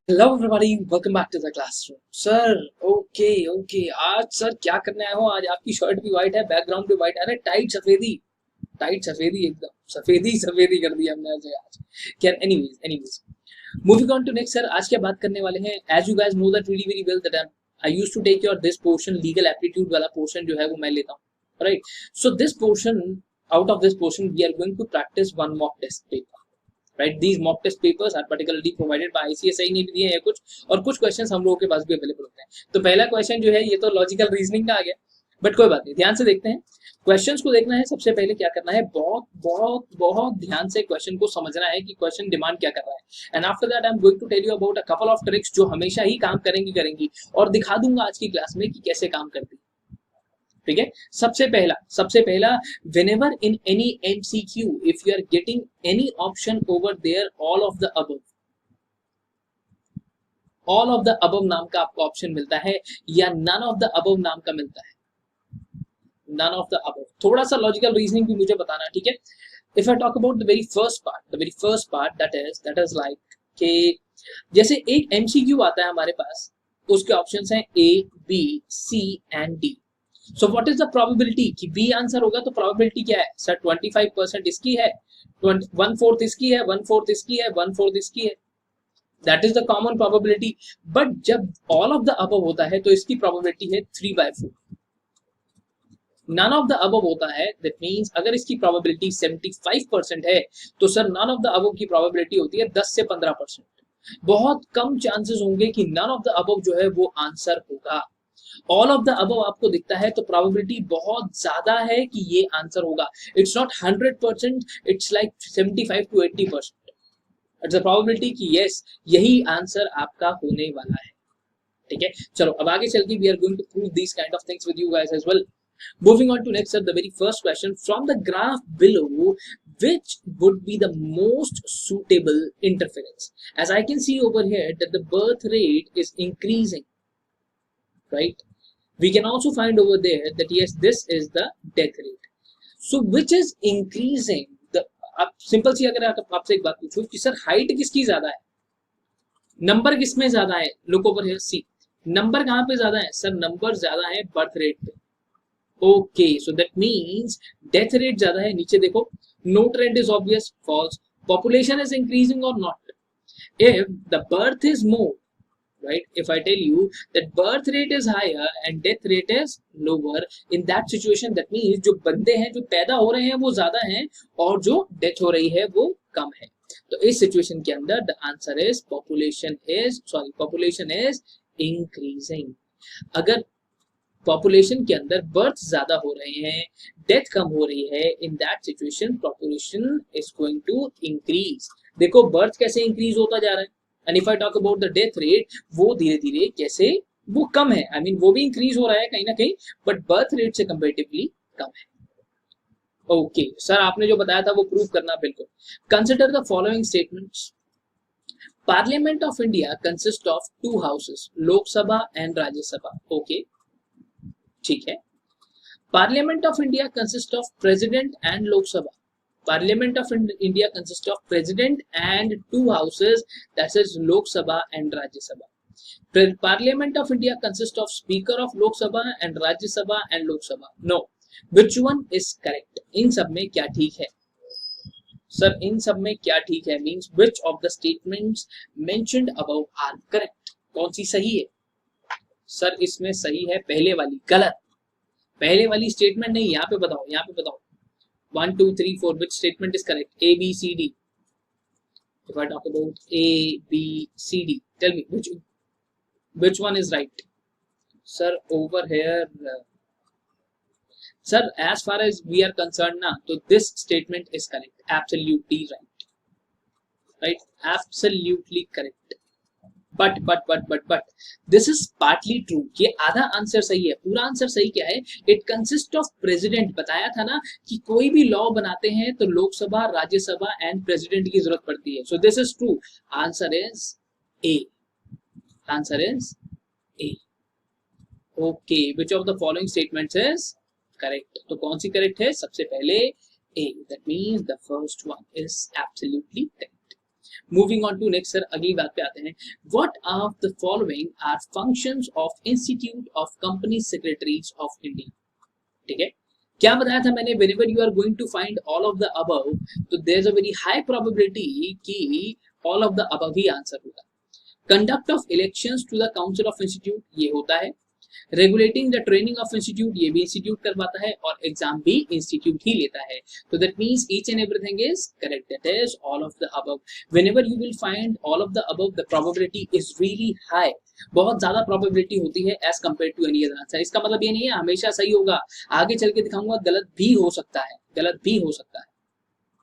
Hello everybody, welcome back to the classroom. Sir okay आज sir क्या करने आए हो? आज आपकी शर्ट भी वाइट है, बैकग्राउंड भी वाइट है। अरे टाइट सफेदी एकदम सफेदी कर दी हमने आज। खैर, anyways moving on to next. Sir आज क्या बात करने वाले हैं? As you guys know that very very well that I used to take your this portion, legal aptitude वाला पोर्शन जो है वो मैं लेता हूँ, right? So this portion, out of this portion we are going to practice one mock test paper. Right, these mock test papers are particularly provided by ICSI ने भी दिए हैं कुछ, और कुछ क्वेश्चंस हम लोगों के पास भी अवेलेबल होते हैं। तो पहला क्वेश्चन जो है ये तो लॉजिकल रीजनिंग का आ गया, बट कोई बात नहीं, ध्यान से देखते हैं। क्वेश्चंस को देखना है, सबसे पहले क्या करना है, बहुत बहुत बहुत ध्यान से क्वेश्चन को समझना है कि क्वेश्चन डिमांड क्या कर रहा है। And after that I am going to tell you about a couple of tricks जो हमेशा ही काम करेंगी और दिखा दूंगा आज की क्लास में कि कैसे काम करती है। ठीक है, सबसे पहला whenever in any MCQ if you are getting any option over there all of the above नाम का आपको ऑप्शन मिलता है या none of the above नाम का मिलता है, none of the above, थोड़ा सा लॉजिकल रीजनिंग भी मुझे बताना, ठीक है? If I talk about the very first part that is like कि जैसे एक MCQ आता है हमारे पास, उसके ऑप्शंस हैं A, B, C and D। So what is the probability कि बी आंसर होगा? तो प्रोबेबिलिटी क्या है सर? 25% इसकी है, 1/4 इसकी है, 1/4 इसकी है, 1/4 इसकी है। That is the common probability. But जब ऑल ऑफ द अबव होता है तो इसकी प्रोबेबिलिटी है 3/4। नन ऑफ द अबव होता है, दैट मींस अगर इसकी प्रोबेबिलिटी 75% है तो sir none of the above की प्रोबेबिलिटी होती है 10 से 15%। बहुत कम चांसेस होंगे कि नन ऑफ द अबव जो है वो आंसर होगा। ऑल ऑफ द अबव आपको दिखता है तो प्रोबेबिलिटी बहुत ज्यादा है कि ये आंसर होगा। It's not 100%, it's like 75 to 80%। It's a probability कि यस यही आंसर आपका होने वाला है। ठीक है, चलो अब आगे चल के we are going to prove this kind of things with you guys as well. Moving on to next, sir, the very first question from the graph below, which would be the most suitable interference? As I can see over here that the birth rate is increasing, right? We can also find over there that yes, this is the death rate. So which is increasing the, अब simple सी अगर आपसे एक बात पूछूं कि sir height किसकी ज्यादा है, नंबर किसमें ज्यादा है, look over here, see number कहां पे ज्यादा है सर? नंबर ज्यादा है बर्थ रेट पे। Okay, so that means death rate ज्यादा है। नीचे देखो, no trend is obvious, false. Population is increasing or not. If the birth is more, right, if I tell you that birth rate is higher and death rate is lower, in that situation that means जो बंदे हैं जो पैदा हो रहे हैं वो ज्यादा हैं और जो डेथ हो रही है वो कम है। तो इस सिचुएशन के अंदर the answer is population is increasing. अगर पॉपुलेशन के अंदर बर्थ ज्यादा हो रहे हैं, डेथ कम हो रही है, in that situation population is going to increase. देखो बर्थ कैसे इंक्रीज होता जा रहा है, and if I talk about the death rate, वो धीरे धीरे कैसे वो कम है, आई मीन वो भी इंक्रीज हो रहा है कहीं ना कहीं, बट बर्थ रेट से कंपेरेटिवली कम है। ओके सर, आपने जो बताया था वो प्रूव करना बिल्कुल। Consider the following statements. Parliament of India consist of to houses, Lok Sabha and Rajya Sabha. Okay, ठीक है। Parliament of India consist of president and Lok Sabha. Parliament of India consists of president and two houses, that is Lok Sabha and Rajya Sabha. Parliament of India consists of speaker of Lok Sabha and Rajya Sabha and Lok Sabha. No, which one is correct? इन सब में क्या ठीक है sir? इन सब में क्या ठीक है means which of the statements mentioned above are correct? कौन सी सही है सर? इसमें सही है पहले वाली, गलत पहले वाली स्टेटमेंट नहीं। यहाँ पे बताओ, यहाँ पे बताओ 1 2 3 4 which statement is correct? A B C D. If I talk about A B C D, tell me which one is right sir? Over here sir, as far as we are concerned na, so this statement is correct, absolutely right, absolutely correct. But this is partly true, ये आधा answer सही है, पूरा answer सही क्या है? It consist of president. बताया था ना कि कोई भी लॉ बनाते हैं तो लोकसभा, राज्यसभा एंड प्रेसिडेंट की जरूरत पड़ती है। So this is true, answer is A, answer is A. Okay, which of the following statements is correct? तो कौन सी करेक्ट है? सबसे पहले A, that means the first one is absolutely correct. Moving on to next sir, अगली बात पे आते हैं। What of the following are functions of institute of company secretaries of India. ठीक है, क्या बताया था मैंने, whenever you are going to find all of the above, तो there is a very high probability कि ऑल ऑफ द अबव ही answer होगा। Conduct of elections to the council of institute, ये होता है। Regulating the training of institute, ये भी institute करवाता है, और एग्जाम भी इंस्टीट्यूट ही लेता है। तो that means each and everything is correct, that is all of the above. Whenever you will find all of the above, the probability is really high, बहुत ज्यादा प्रोबेबिलिटी होती है as compare to any other answer. इसका मतलब ये नहीं है हमेशा सही होगा, आगे चल के दिखाऊंगा गलत भी हो सकता है, गलत भी हो सकता है,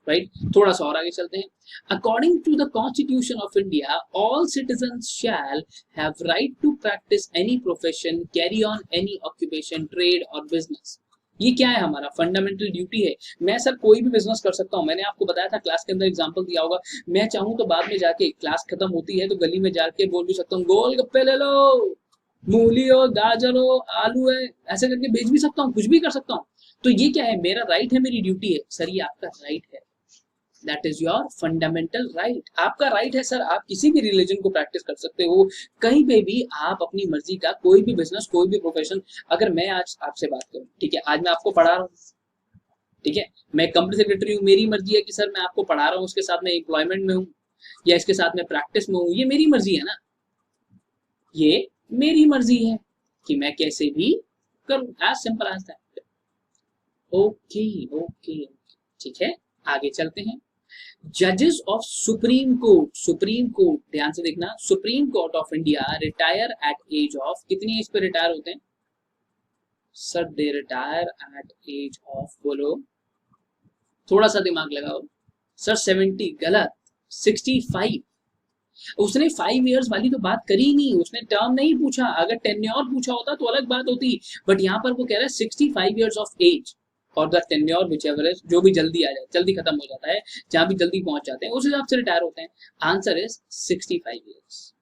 राइट। थोड़ा सा और आगे चलते हैं। According to the constitution of India, all citizens shall have right to practice any profession, carry on any occupation, trade और बिजनेस। ये क्या है, हमारा फंडामेंटल ड्यूटी है। मैं सर कोई भी बिजनेस कर सकता हूँ, मैंने आपको बताया था क्लास के अंदर एग्जांपल दिया होगा। मैं चाहूँ तो बाद में जाके क्लास खत्म होती है तो गली में जाके बोल भी सकता हूँ गोलगप्पे ले लो, मूली हो, गाजर हो, आलू है, ऐसे करके बेच भी सकता हूँ, कुछ भी कर सकता हूँ। तो ये क्या है, मेरा राइट है, मेरी ड्यूटी है। सर ये आपका राइट है, that is your fundamental right. आपका राइट है सर, आप किसी भी रिलीजन को प्रैक्टिस कर सकते हो, कहीं पे भी आप अपनी मर्जी का कोई भी बिजनेस, कोई भी प्रोफेशन। अगर मैं आज आपसे बात करूं, ठीक है, आज मैं आपको पढ़ा रहा हूँ, ठीक है, मैं कंपनी सेक्रेटरी हूँ, मेरी मर्जी है कि सर मैं आपको पढ़ा रहा हूँ, उसके साथ मैं एम्प्लॉयमेंट में हूँ या इसके साथ मैं प्रैक्टिस में हूँ, ये मेरी मर्जी है ना, ये मेरी मर्जी है कि मैं कैसे भी करूँ, as simple as that. Okay okay, ठीक है, आगे चलते हैं। जजेस of supreme court, supreme court ध्यान से देखना, supreme court of India retire at age of, कितनी एज पे रिटायर होते हैं sir? They retire at age of, बोलो, थोड़ा सा दिमाग लगाओ सर। 70, गलत, 65। उसने 5 इयर्स वाली तो बात करी नहीं, उसने टर्म नहीं पूछा। अगर टेन्योर पूछा होता तो अलग बात होती, बट यहाँ पर वो कह रहा है 65 इयर्स ऑफ एज और द टेन्योर व्हिचएवर इज, जो भी जल्दी आ जाए, जल्दी खत्म हो जाता है, जहां भी जल्दी पहुंच जाते हैं उस हिसाब से रिटायर होते हैं। आंसर इज 65 इयर्स,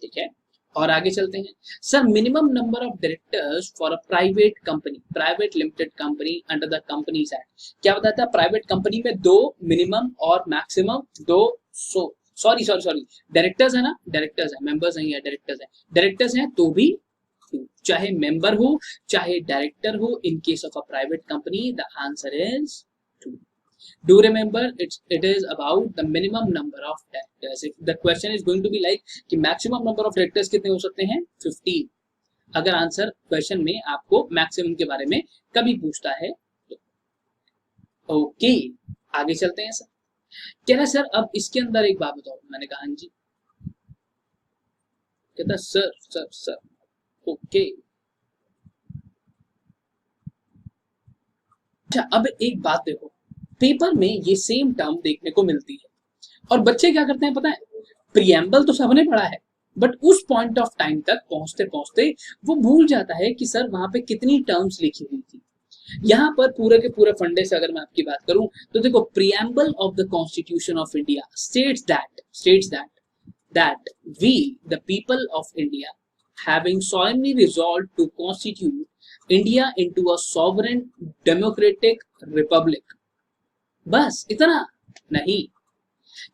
ठीक है। और आगे चलते हैं। Sir minimum number of directors for a private company, private limited company under the companies act, क्या बताता है? प्राइवेट कंपनी में 2 मिनिमम और मैक्सिमम 2, सॉरी डायरेक्टर्स है ना, डायरेक्टर्स है, मेंबर्स नहीं है, डायरेक्टर्स है। डायरेक्टर्स हैं तो भी चाहे मेंबर हो चाहे डायरेक्टर हो, in case of a private company the answer is 2. Do remember it is about the minimum number of directors. If the question is going to be like कि maximum number of directors कितने हो सकते हैं? 15. अगर answer question में आपको maximum के बारे में कभी पूछता है तो। ओके, आगे चलते हैं सर। कह रहा सर अब इसके अंदर एक बात बताओ। मैंने कहा हाँ जी। कहता सर ओके। अच्छा अब एक बात देखो, पेपर में ये सेम टर्म देखने को मिलती है और बच्चे क्या करते हैं पता है? प्रियम्बल तो सबने पढ़ा है बट उस पॉइंट ऑफ टाइम तक पहुंचते पहुंचते वो भूल जाता है कि सर वहां पे कितनी टर्म्स लिखी हुई थी। यहाँ पर पूरे के पूरे फंडे से अगर मैं आपकी बात करूं तो देखो, preamble of the constitution of India states that we the people of India having solemnly resolved to constitute India into a sovereign democratic republic। बस इतना नहीं।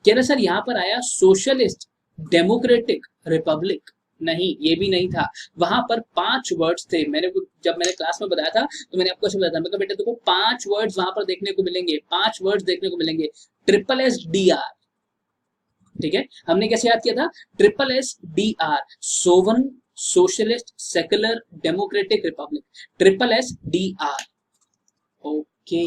कह रहे सर यहाँ पर आया सोशलिस्ट डेमोक्रेटिक रिपब्लिक, नहीं ये भी नहीं था। वहां पर 5 वर्ड्स थे। जब मैंने क्लास में बताया था तो मैंने आपको ऐसे बताया था, मैं बेटा देखो 5 वर्ड्स वहां पर देखने को मिलेंगे, 5 वर्ड्स देखने को मिलेंगे। SSDR, ठीक है, हमने कैसे याद किया था? SSDR, sovereign socialist secular democratic republic, SSDR। Okay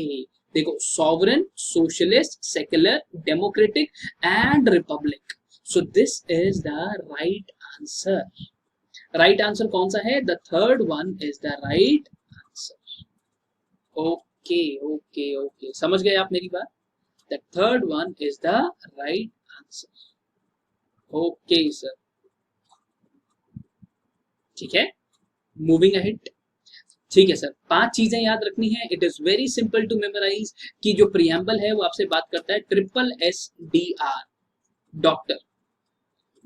देखो, sovereign socialist secular democratic and republic. So this is the right answer. Right answer कौन सा है? The third one is the right answer. Okay okay okay, समझ गए आप मेरी बात? The third one is the right answer. Okay sir, ठीक है, मूविंग अहेड। ठीक है सर, 5 चीजें याद रखनी है। It is very simple to memorize कि जो प्रियम्बल है वो आपसे बात करता है SSDR, डॉक्टर।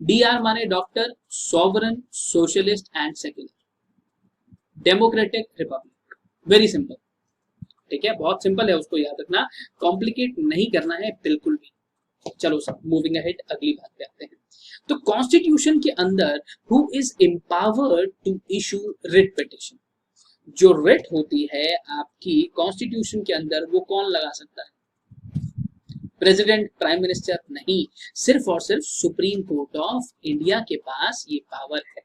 DR माने doctor, sovereign socialist and secular democratic Republic. Very simple, ठीक है, बहुत सिंपल है, उसको याद रखना, कॉम्प्लिकेट नहीं करना है बिल्कुल भी। चलो सर मूविंग अहेड, अगली बात पे आते हैं। तो कॉन्स्टिट्यूशन के अंदर who is empowered to issue writ petition, जो रिट होती है आपकी कॉन्स्टिट्यूशन के अंदर, वो कौन लगा सकता है? प्रेसिडेंट, प्राइम मिनिस्टर नहीं, सिर्फ और सिर्फ सुप्रीम कोर्ट ऑफ इंडिया के पास ये पावर है।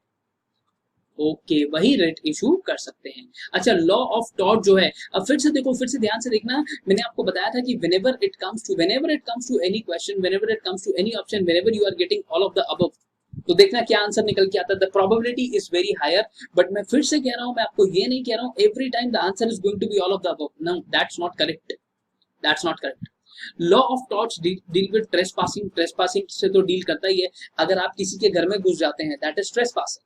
ओके, वही रिट इशू कर सकते हैं। अच्छा, लॉ ऑफ टॉर्ट जो है, अब फिर से देखो, फिर से ध्यान से देखना, मैंने आपको बताया था कि whenever it comes to any question, whenever it comes to any option, whenever you are getting all of the above, तो देखना क्या आंसर निकल के आता है। The probability is very higher, but मैं फिर से कह रहा हूं, मैं आपको ये नहीं कह रहा हूं every time the answer is going to be all of the above. No, that's not correct, that's not correct. Law of torts deal with trespassing, trespassing से तो डील करता ही है। अगर आप किसी के घर में घुस जाते हैं, that is trespassing,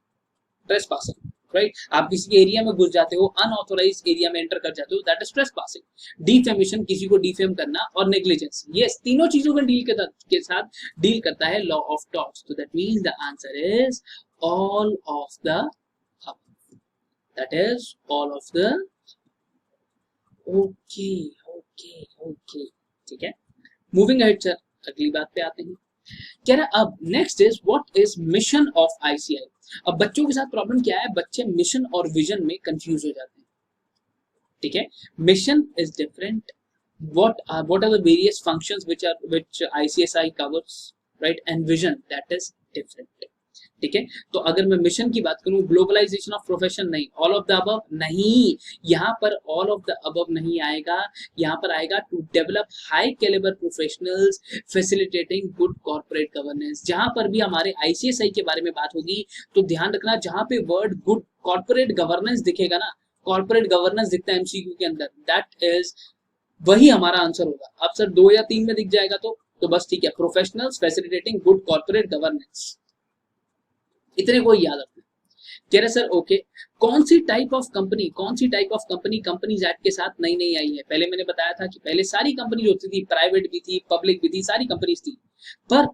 trespassing, right. आप किसी के एरिया में घुस जाते हो, अनऑथोराइज एरिया में एंटर कर जाते हो, दैट इज ट्रेसपासिंग। डिफेमेशन, किसी को डिफेम करना, और नेग्लिजेंस, ये तीनों चीजों का के साथ डील करता है लॉ ऑफ टॉर्ट्स। तो that means the answer is all of the, that is all of the. Okay okay okay, ठीक है। मूविंग अहेड सर, अगली बात पे आते हैं। कह रहा अब next is what is mission of ICI. अब बच्चों के साथ प्रॉब्लम क्या है, बच्चे मिशन और विजन में कंफ्यूज हो जाते हैं, ठीक है। Mission is different, what are the various functions which ICSI covers, right, and vision, that is different, ठीक है। तो अगर मैं मिशन की बात करूं, ग्लोबलाइजेशन ऑफ प्रोफेशन नहीं, ऑल ऑफ द अबव नहीं, यहाँ पर ऑल ऑफ द अबव नहीं आएगा, यहाँ पर आएगा to develop high calibre professionals facilitating good corporate governance. जहां पर भी हमारे आईसीएसआई के बारे में बात होगी तो ध्यान रखना, जहां पे वर्ड गुड कॉर्पोरेट गवर्नेंस दिखेगा ना, कॉर्पोरेट गवर्नेंस दिखता है एमसीक्यू के अंदर, दैट इज, वही हमारा आंसर होगा। अब सर 2 या 3 में दिख जाएगा तो बस ठीक है, professionals facilitating good corporate governance, इतने को याद रखना। कह रहे सर ओके, कौन सी type of company companies act के साथ नई नई आई है? पहले मैंने बताया था कि पहले सारी कंपनी होती थी, प्राइवेट भी थी, पब्लिक भी थी, सारी कंपनीज थी, पर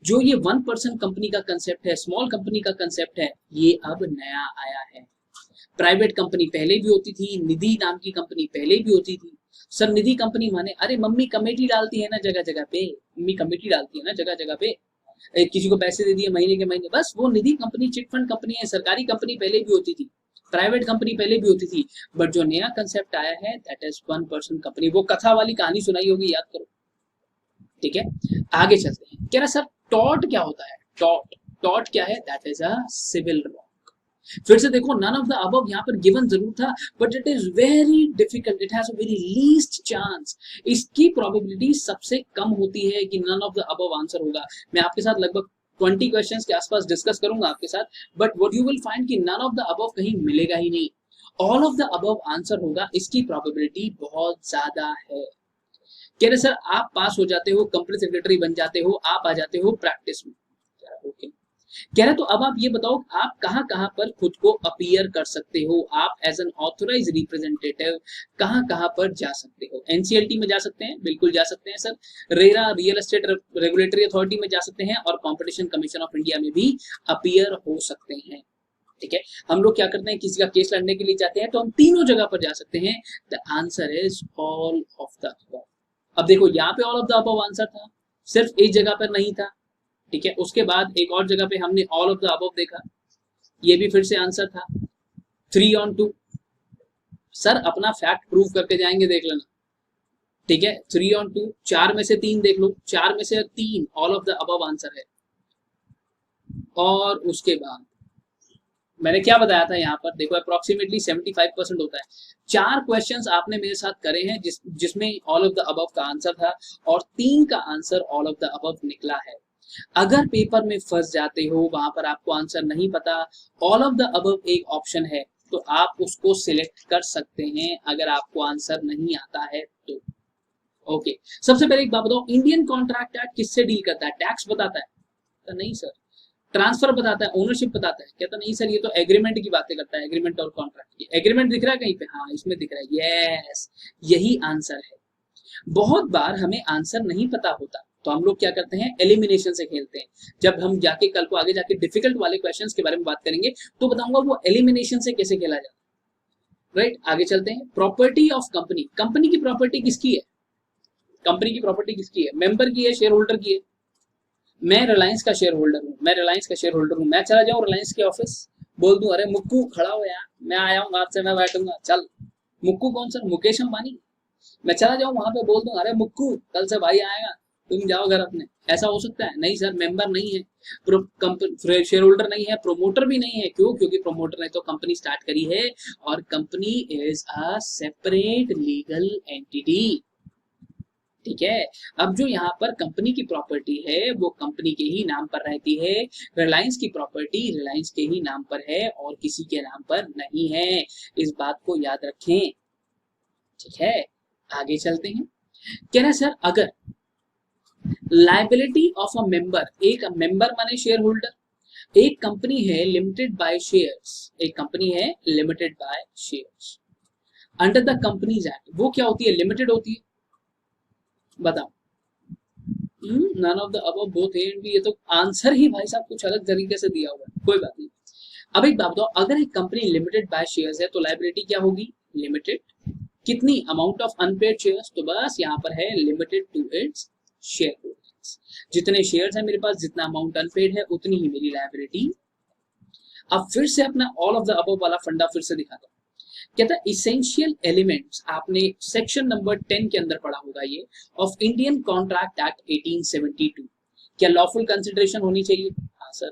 जो ये 1% कंपनी का कंसेप्ट है, स्मॉल कंपनी का कंसेप्ट है, ये अब नया आया है। प्राइवेट कंपनी पहले भी होती थी, निधि नाम की कंपनी पहले भी होती थी। सर निधि कंपनी माने, अरे मम्मी कमेटी डालती है ना जगह जगह पे, मम्मी कमेटी डालती है ना जगह जगह पे, किसी को पैसे दे दिए महीने के महीने, बस वो निधि कंपनी, चिट फंड कंपनी है। सरकारी कंपनी पहले भी होती थी, प्राइवेट कंपनी पहले भी होती थी, बट जो नया कंसेप्ट आया है दैट इज 1% कंपनी। वो कथा वाली कहानी सुनाई होगी, याद करो, ठीक है। आगे चलते हैं। कह रहा सर टॉर्ट क्या होता है? टॉर्ट क्या है? That is a civil law. फिर से देखो, नन ऑफ द अबव यहाँ पर गिवन जरूर था, but it is very difficult, it has a very least chance. इसकी प्रोबेबिलिटी सबसे कम होती है कि none of the above answer होगा। मैं आपके साथ लगभग 20 क्वेश्चंस के आसपास डिस्कस करूंगा आपके साथ, but what you will find कि नन ऑफ द अबव कहीं मिलेगा ही नहीं, all of the above answer होगा। इसकी प्रोबेबिलिटी बहुत ज्यादा है। कह रहे सर आप पास हो जाते हो, कंपनी सेक्रेटरी बन जाते हो, आप आ जाते हो प्रैक्टिस में, ओके। कह रहे तो अब आप ये बताओ, आप कहां कहां पर खुद को अपीयर कर सकते हो, आप एज एन ऑथराइज रिप्रेजेंटेटिव कहां कहां पर जा सकते हो? एनसीएलटी में जा सकते हैं, बिल्कुल जा सकते हैं sir, RERA real estate regulatory authority में जा सकते हैं, और कॉम्पिटिशन कमीशन ऑफ इंडिया में भी अपीयर हो सकते हैं, ठीक है। हम लोग क्या करते हैं, किसी का केस लड़ने के लिए जाते हैं तो हम तीनों जगह पर जा सकते हैं। The answer is all of the above. अब देखो यहाँ पे all of the above answer था, सिर्फ एक जगह पर नहीं था, ठीक है। उसके बाद एक और जगह पे हमने ऑल ऑफ द अबव देखा, ये भी फिर से आंसर था। 3 on 2, सर अपना फैक्ट प्रूव करके जाएंगे, देख लेना, ठीक है। 3 on 2, 4 में से 3 देख लो, 4 में से 3 all of the above answer है। और उसके बाद मैंने क्या बताया था, यहाँ पर देखो अप्रोक्सीमेटली 75% होता है। 4 क्वेश्चंस आपने मेरे साथ करे हैं जिसमें ऑल ऑफ द अबव का आंसर था, और 3 का answer all of the above निकला है। अगर पेपर में फंस जाते हो, वहां पर आपको आंसर नहीं पता, ऑल ऑफ द अबव एक ऑप्शन है, तो आप उसको सिलेक्ट कर सकते हैं अगर आपको आंसर नहीं आता है तो, ओके। सबसे पहले एक बात बताओ, इंडियन कॉन्ट्रैक्ट एक्ट किससे डील करता है? टैक्स बताता है? तो नहीं सर। ट्रांसफर बताता है? ओनरशिप बताता है? कहता नहीं सर, ये तो एग्रीमेंट की बातें करता है, एग्रीमेंट और कॉन्ट्रैक्ट की। एग्रीमेंट दिख रहा है कहीं पे? हाँ, इसमें दिख रहा है, यस, यही आंसर है। बहुत बार हमें आंसर नहीं पता होता तो हम लोग क्या करते हैं, एलिमिनेशन से खेलते हैं। जब हम जाके कल को आगे जाके डिफिकल्ट वाले क्वेश्चंस के बारे में बात करेंगे तो बताऊंगा वो एलिमिनेशन से कैसे खेला जाता है, राइट। आगे चलते हैं। प्रॉपर्टी ऑफ कंपनी, कंपनी की प्रॉपर्टी किसकी है? कंपनी की प्रॉपर्टी किसकी है? मेंबर की है, शेयर होल्डर की है। मैं रिलायंस का शेयर होल्डर हूँ, मैं चला जाऊँ रिलायंस के ऑफिस, बोल दूं अरे मुक्कू खड़ा हो यार, मैं आया हूँ आपसे, मैं बैठूंगा, चल। मुक्कू कौन सर? मुकेश अंबानी। मैं चला जाऊँ वहां पे, बोल दूं अरे मुक्कू कल से भाई आएगा, तुम जाओ घर अपने। ऐसा हो सकता है? नहीं सर, मेंबर नहीं है, शेयर होल्डर नहीं है, प्रोमोटर भी नहीं है। क्यों? क्योंकि प्रोमोटर ने तो कंपनी स्टार्ट करी है और company is a separate legal entity. ठीक है। अब जो यहाँ पर कंपनी की प्रॉपर्टी है वो कंपनी के ही नाम पर रहती है, रिलायंस की प्रॉपर्टी रिलायंस के ही नाम पर है और किसी के नाम पर नहीं है। इस बात को याद रखें। ठीक है, आगे चलते हैं। कह रहे सर अगर लाइबिलिटी ऑफ अ मेंबर, एक मेंबर माने शेयर होल्डर, एक कंपनी है लिमिटेड बाय शेयर्स, एक कंपनी है limited by shares under the companies act, वो क्या होती है? लिमिटेड होती है। बताओ। None of the above both A and B, ये तो आंसर ही भाई साहब कुछ अलग तरीके से दिया हुआ है, कोई बात नहीं। अब एक बात बताओ, अगर एक कंपनी लिमिटेड बाय शेयर्स है तो लायबिलिटी क्या होगी? लिमिटेड। कितनी? अमाउंट ऑफ अनपेड शेयर्स, तो बस यहाँ पर है limited to its shareholders. जितने शेयर्स है मेरे पास, जितना अमाउंट अनपेड है, उतनी ही मेरी लायबिलिटी। अब फिर से अपना ऑल ऑफ द अबव वाला फंडा फिर से दिखाता हूँ। कहता है इसेंशियल एलिमेंट्स, आपने सेक्शन नंबर 10 के अंदर पढ़ा होगा ये, ऑफ इंडियन कॉन्ट्रैक्ट एक्ट 1872। क्या लॉफुल कंसिडरेशन होनी चाहिए? हाँ सर।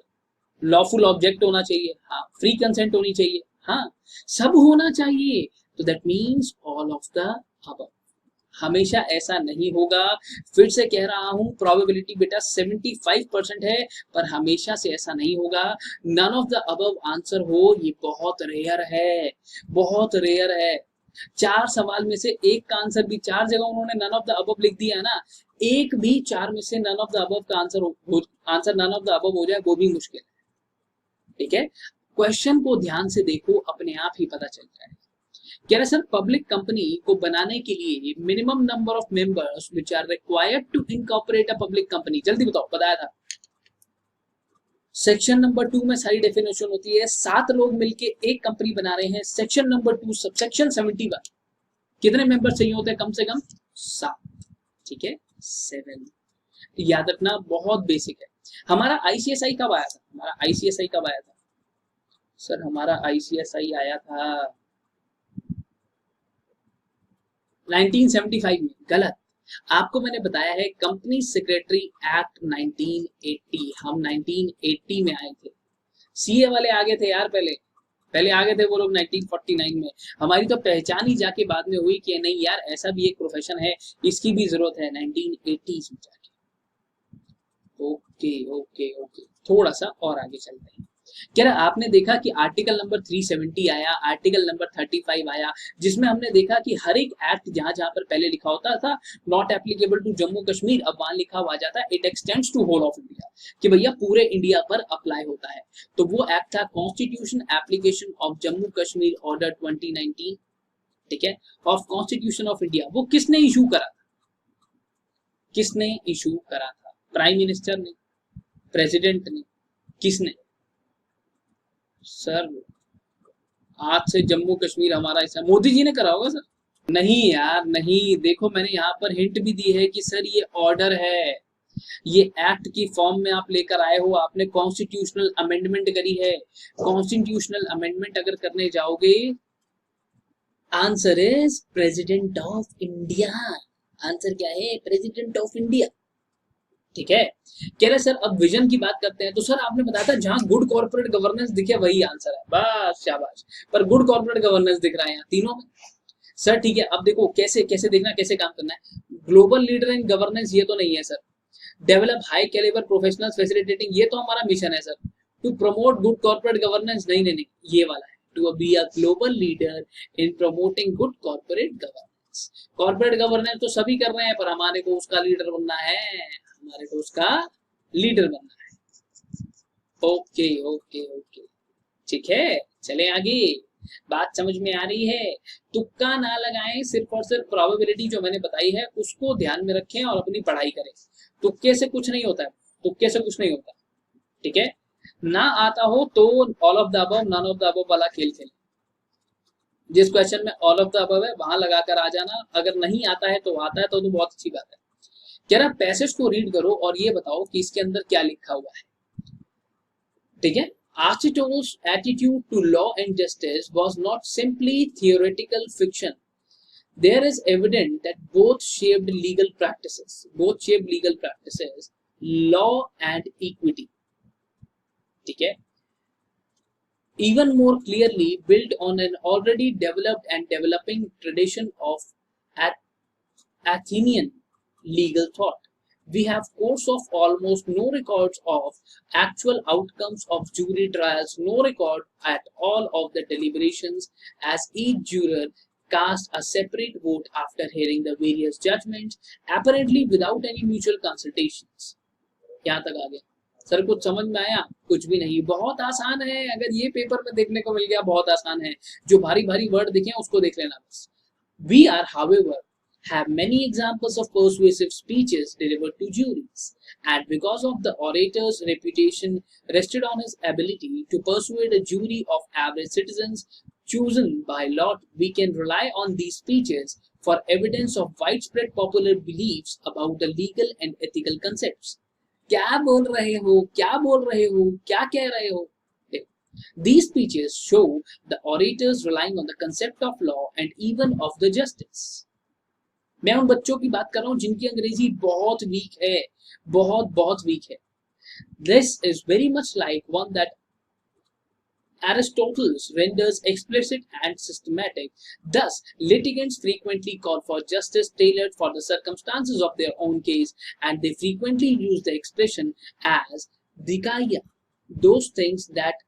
लॉफुल ऑब्जेक्ट होना चाहिए? हाँ। फ्री कंसेंट होनी चाहिए? हाँ। सब होना चाहिए। तो that means all of the above. हमेशा ऐसा नहीं होगा, फिर से कह रहा हूं, प्रोबेबिलिटी बेटा 75% है, पर हमेशा से ऐसा नहीं होगा। None of the above answer हो, ये बहुत रेयर है, बहुत रेयर है। 4 सवाल में से एक का आंसर भी 4 जगह उन्होंने नन ऑफ द अबव लिख दिया है ना, एक भी 4 में से नन ऑफ द अबव का answer none of the above हो जाए, वो भी मुश्किल है। ठीक है, क्वेश्चन को ध्यान से देखो, अपने आप ही पता चल जाए। कह रहे सर पब्लिक कंपनी को बनाने के लिए minimum number of members which are required to incorporate a public company, जल्दी बताओ। बताया था सेक्शन नंबर 2 में सारी डेफिनेशन होती है। 7 लोग मिलके एक कंपनी बना रहे हैं, सेक्शन नंबर 2 सबसेक्शन 71, कितने मेंबर चाहिए होते हैं? कम से कम 7। ठीक है, 7। याद रखना, बहुत बेसिक है। हमारा आईसीएसआई कब आया था? हमारा आईसीएसआई कब आया था सर? हमारा आईसीएसआई आया था 1975 में। गलत। आपको मैंने बताया है कंपनी सेक्रेटरी एक्ट 1980, हम 1980 में आए थे। सीए वाले आगे थे यार, पहले आगे थे वो लोग 1949 में। हमारी तो पहचान ही जाके बाद में हुई कि नहीं यार ऐसा भी एक प्रोफेशन है, इसकी भी जरूरत है, 1980s में जाके। ओके ओके ओके, थोड़ा सा और आगे चलते हैं। कह रहा आपने देखा कि आर्टिकल नंबर 370 आया, आर्टिकल नंबर 35 आया, जिसमें हमने देखा कि हर एक एक्ट जहां जहां पर पहले लिखा होता था not applicable to Jammu Kashmir, अब वहां लिखा हुआ जाता है it extends to whole of India, कि भैया पूरे इंडिया पर अप्लाई होता है। तो वो एक्ट था constitution application of Jammu Kashmir order 2019। ठीक है, ऑफ कॉन्स्टिट्यूशन ऑफ इंडिया। वो किसने इशू करा था? किसने इशू करा था? प्राइम मिनिस्टर ने? प्रेसिडेंट ने? किसने? सर आज से जम्मू कश्मीर हमारा हिस्सा, मोदी जी ने करा होगा सर। नहीं यार नहीं, देखो मैंने यहाँ पर हिंट भी दी है कि सर ये ऑर्डर है, ये एक्ट की फॉर्म में आप लेकर आए हो, आपने कॉन्स्टिट्यूशनल अमेंडमेंट करी है। कॉन्स्टिट्यूशनल अमेंडमेंट अगर करने जाओगे, answer is president of India. Answer क्या है? President of India. ठीक है, कह रहे सर अब विजन की बात करते हैं। तो सर आपने बताया था जहां गुड कॉर्पोरेट गवर्नेंस दिखे वही आंसर है, बस शाबाश। पर गुड कॉर्पोरेट गवर्नेंस दिख रहा है यहाँ तीनों में। सर ठीक है, अब देखो कैसे कैसे देखना, कैसे काम करना है। ग्लोबल लीडर इन गवर्नेंस ये तो नहीं है sir. Develop high calibre professionals facilitating, ये तो हमारा मिशन है sir. To promote good corporate governance, नहीं नहीं नहीं, ये वाला है to be a global leader in promoting good corporate governance. Corporate governance तो सभी कर रहे हैं, पर हमारे को उसका लीडर बनना है, हमारे को उसका लीडर बनना है। ओके ओके ओके, ठीक है, चले आगे। बात समझ में आ रही है? तुक्का ना लगाएं, सिर्फ और सिर्फ प्रोबेबिलिटी जो मैंने बताई है उसको ध्यान में रखें और अपनी पढ़ाई करें। तुक्के से कुछ नहीं होता है, तुक्के से कुछ नहीं होता। ठीक है, ना आता हो तो all of the above none of the above वाला खेल खेलें। जिस क्वेश्चन में ऑल ऑफ द अबव है वहां लगाकर आ जाना, अगर नहीं आता है तो आता है तो बहुत अच्छी बात है। कह रहा पैसेज को रीड करो और ये बताओ कि इसके अंदर क्या लिखा हुआ है, ठीक है। Aristotle's attitude to law and justice was not simply theoretical fiction. There is evidence that both shaped legal practices, law and equity, ठीक है, even more clearly built on an already developed and developing tradition of Athenian legal thought. We have courts of almost no records of actual outcomes of jury trials, no record at all of the deliberations, as each juror cast a separate vote after hearing the various judgments, apparently without any mutual consultations. यहाँ तक आ गया sir, कुछ समझ में आया? कुछ भी नहीं, बहुत आसान है। अगर ये पेपर में देखने को मिल गया बहुत आसान है, जो भारी भारी वर्ड दिखे उसको देख लेना बस। We are, however, have many examples of persuasive speeches delivered to juries, and because of the orator's reputation rested on his ability to persuade a jury of average citizens chosen by lot, we can rely on these speeches for evidence of widespread popular beliefs about the legal and ethical concepts. क्या बोल रहे हो, क्या बोल रहे हो, क्या कह रहे हो? These speeches show the orators relying on the concept of law and even of the justice. मैं उन बच्चों की बात कर रहा हूँ जिनकी अंग्रेजी बहुत वीक है, बहुत वीक है। This is very much like one that Aristotle renders explicit and systematic. Thus, litigants frequently call for justice tailored for the circumstances of their own case, and they frequently use the expression as dikaya, those things that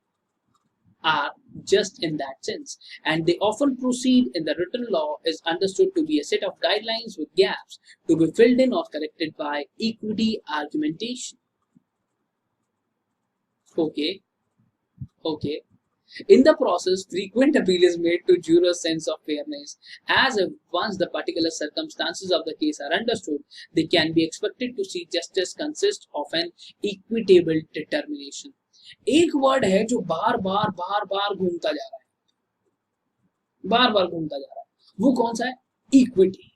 are just in that sense, and they often proceed in the written law is understood to be a set of guidelines with gaps to be filled in or corrected by equity argumentation. Okay. In the process, frequent appeal is made to jurors' sense of fairness, as if once the particular circumstances of the case are understood, they can be expected to see justice consist of an equitable determination. एक word है जो बार बार घूमता जा रहा है, वो कौन सा है? इक्विटी,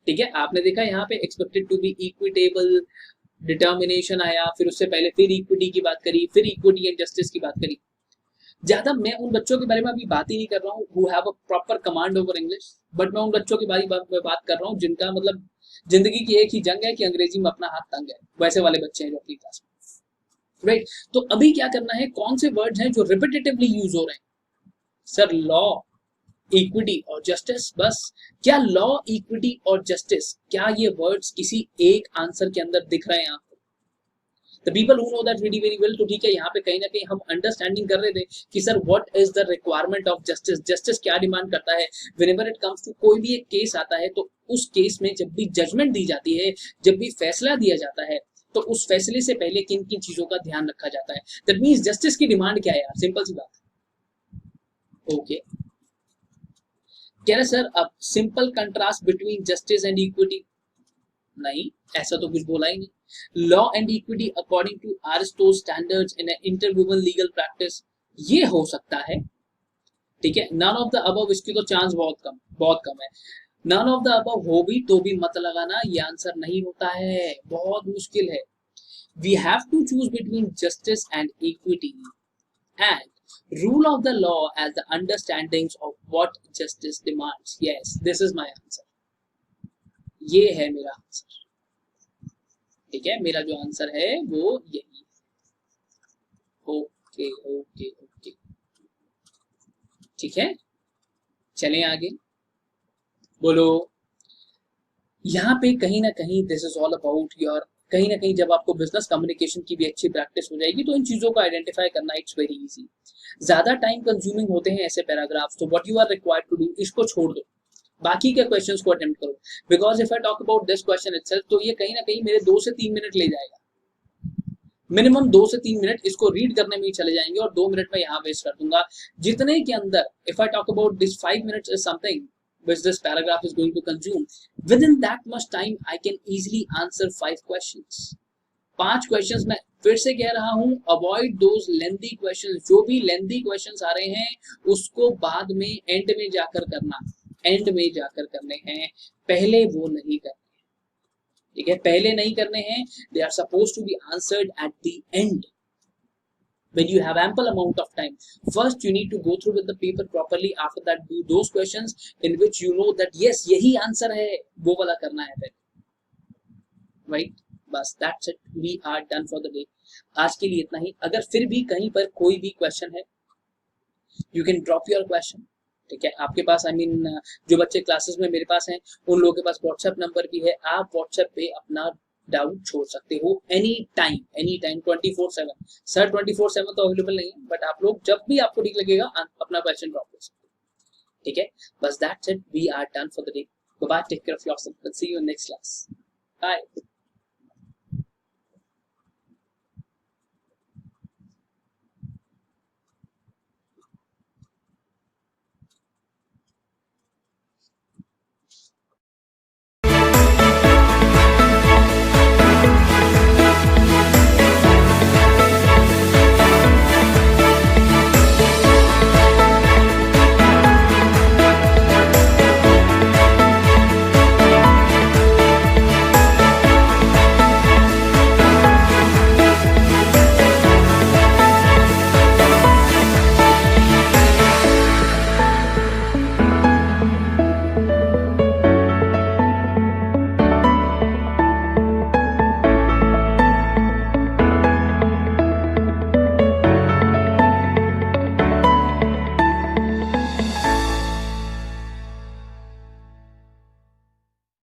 ठीक है। आपने देखा यहाँ पे expected to be equitable, determination आया, फिर उससे पहले फिर इक्विटी की बात करी, फिर इक्विटी एंड जस्टिस की बात करी। ज्यादा मैं उन बच्चों के बारे में अभी बात ही नहीं कर रहा हूँ who have a proper command over English, but मैं उन बच्चों के बारे में बात कर रहा हूँ जिनका मतलब जिंदगी की एक ही जंग है कि अंग्रेजी में अपना हाथ तंग है, वैसे वाले बच्चे हैं जो अपनी क्लास में, राइट। तो अभी क्या करना है, कौन से वर्ड्स हैं जो रिपीटेटिवली यूज हो रहे हैं? सर लॉ, इक्विटी और जस्टिस, बस। क्या लॉ, इक्विटी और जस्टिस, क्या ये वर्ड्स किसी एक आंसर के अंदर दिख रहे हैं आपको? The people who know that very well, तो ठीक है, यहाँ पे कहीं ना कहीं हम अंडरस्टैंडिंग कर रहे थे कि sir what is the requirement of justice, justice क्या डिमांड करता है। व्हेनेवर इट कम्स टू कोई भी एक केस आता है तो उस केस में जब भी जजमेंट दी जाती है, जब भी फैसला दिया जाता है, तो उस फैसले से पहले किन किन चीजों का ध्यान रखा जाता है। दैट मींस जस्टिस की डिमांड क्या है यार, सिंपल सी बात है। ओके, कह रहे सर अब simple contrast between justice and equity, नहीं ऐसा तो कुछ बोला ही नहीं। Law and equity according to Aristotle standards in interhuman legal practice, ये हो सकता है, ठीक है। नन ऑफ द अबव, इसकी तो चांस बहुत कम है। नन ऑफ द अबव हो भी तो भी मत लगाना, ये आंसर नहीं होता है, बहुत मुश्किल है। We have to choose between justice and equity and rule of the law as the understandings of what justice demands. Yes, this is my answer. ये है मेरा आंसर, ठीक है। मेरा जो आंसर है वो यही है। ओके, ठीक है, चलें आगे। बोलो, यहाँ पे कहीं ना कहीं this is all about your, कहीं ना कहीं जब आपको बिजनेस कम्युनिकेशन की भी अच्छी प्रैक्टिस हो जाएगी तो इन चीजों को आइडेंटिफाई करना इट्स वेरी इजी। ज्यादा टाइम कंज्यूमिंग होते हैं ऐसे पैराग्राफ्स, तो what you are required to do, इसको छोड़ दो, बाकी के क्वेश्चंस को अटेम्प्ट करो। Because if I talk about this question itself, तो ये कहीं ना कहीं मेरे 2 से 3 मिनट ले जाएगा, मिनिमम 2 से 3 मिनट इसको रीड करने में ही चले जाएंगे और 2 मिनट में यहाँ वेस्ट कर दूंगा। जितने के अंदर if I talk about this 5 minutes is something which this paragraph is going to consume, within that much time I can easily answer 5 questions. 5 questions मैं फिर से कह रहा हूं, avoid those lengthy questions। जो भी lengthy questions आ रहे हैं उसको बाद में एंड में जाकर करना, एंड में जाकर करने हैं, पहले वो नहीं करने। ठीक है, पहले नहीं करने हैं, they are suppose to be answered at the end when you have ample amount of time. First you need to go through with the paper properly, after that do those questions in which you know that yes यही answer है, वो वाला करना है पहले, right? बस that's it, we are done for the day. आज के लिए इतना ही. अगर फिर भी कहीं पर कोई भी क्वेश्चन है, you can drop your question. ठीक है, आपके पास I mean जो बच्चे क्लासेस में मेरे पास हैं उन लोगों के पास व्हाट्सएप नंबर भी है, आप व्हाट्सएप पे अपना डाउट छोड़ सकते हो एनी टाइम 24/7. सर 24/7 तो अवेलेबल नहीं है, बट आप लोग जब भी आपको ठीक लगेगा अपना क्वेश्चन ड्रॉप कर सकते हो. ठीक है, बस that's it, we are done for the day. Bye bye, take care of yourself, see you in next class. Bye.